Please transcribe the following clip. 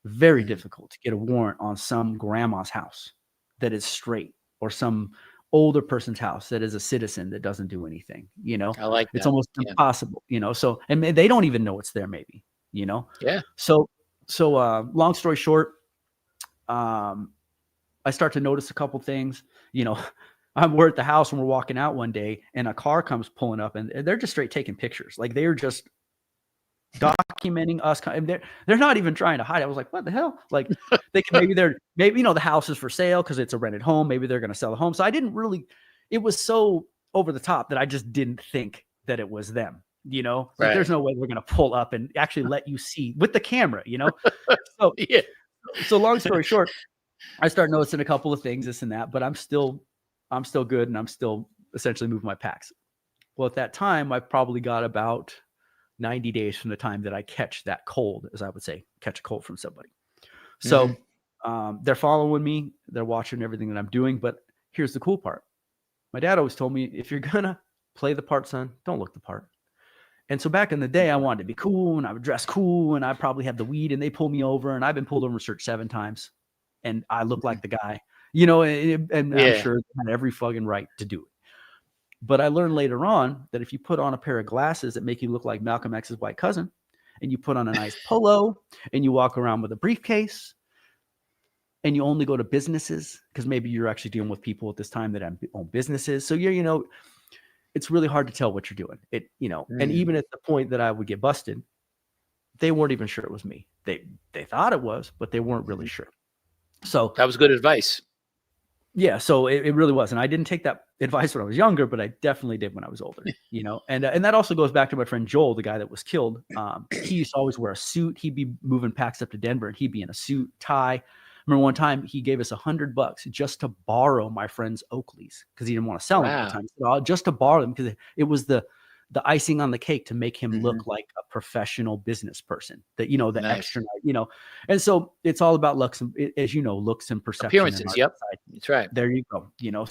Very Mhm. difficult to get a warrant on some grandma's house that is straight, or some older person's house that is a citizen that doesn't do anything, you know? I like It's that. almost Yeah. impossible, you know? So, and they don't even know it's there maybe, you know? Yeah. So long story short, um, I start to notice a couple things, you know. We're at the house and we're walking out one day and a car comes pulling up and they're just straight taking pictures. Like, they're just documenting us, and they're not even trying to hide it. I was like, "What the hell?" Like, they could maybe, you know, the house is for sale because it's a rented home. Maybe they're gonna sell the home. So I didn't really, it was so over the top that I just didn't think that it was them, you know? Like, there's Right. no way we're gonna pull up and actually let you see with the camera, you know? So Yeah. long story short, I start noticing a couple of things, this and that, but I'm still good, and I'm still essentially moving my packs. Well, at that time, I probably got about 90 days from the time that I catch that cold, as I would say, catch a cold from somebody. Mhm. So they're following me, they're watching everything that I'm doing. But here's the cool part. My dad always told me, if you're gonna play the part, son, don't look the part. And so back in the day, I wanted to be cool and I would dress cool and I probably have the weed and they pull me over, and I've been pulled over and searched 7 times and I look Mhm. like the guy, you know, and I'm Yeah. sure they had every fucking right to do it. But I learned later on that if you put on a pair of glasses that make you look like Malcolm X's white cousin, and you put on a nice polo, and you walk around with a briefcase, and you only go to businesses, because maybe you're actually dealing with people at this time that own businesses. So you're, you know, it's really hard to tell what you're doing. It, you know, and Mm. even at the point that I would get busted, they weren't even sure it was me. They thought it was, but they weren't really Mhm. sure. So That was good advice. yeah, so it really was, and I didn't take that advice when I was younger, but I definitely did when I was older, you know? And that also goes back to my friend Joel, the guy that was killed. He used to always wear a suit. He'd be moving packs up to Denver, and he'd be in a suit, tie. I remember one time he gave us $100 just to borrow my friend's Oakleys because he didn't want to sell them at the Wow. time. So just to borrow them because it was the icing on the cake to make him Mhm. look like a professional business person, that, you know, the Nice. extra, you know. And so it's all about looks, and as you know, looks and perception in Appearances, our yep. society. That's right. There you go, you know?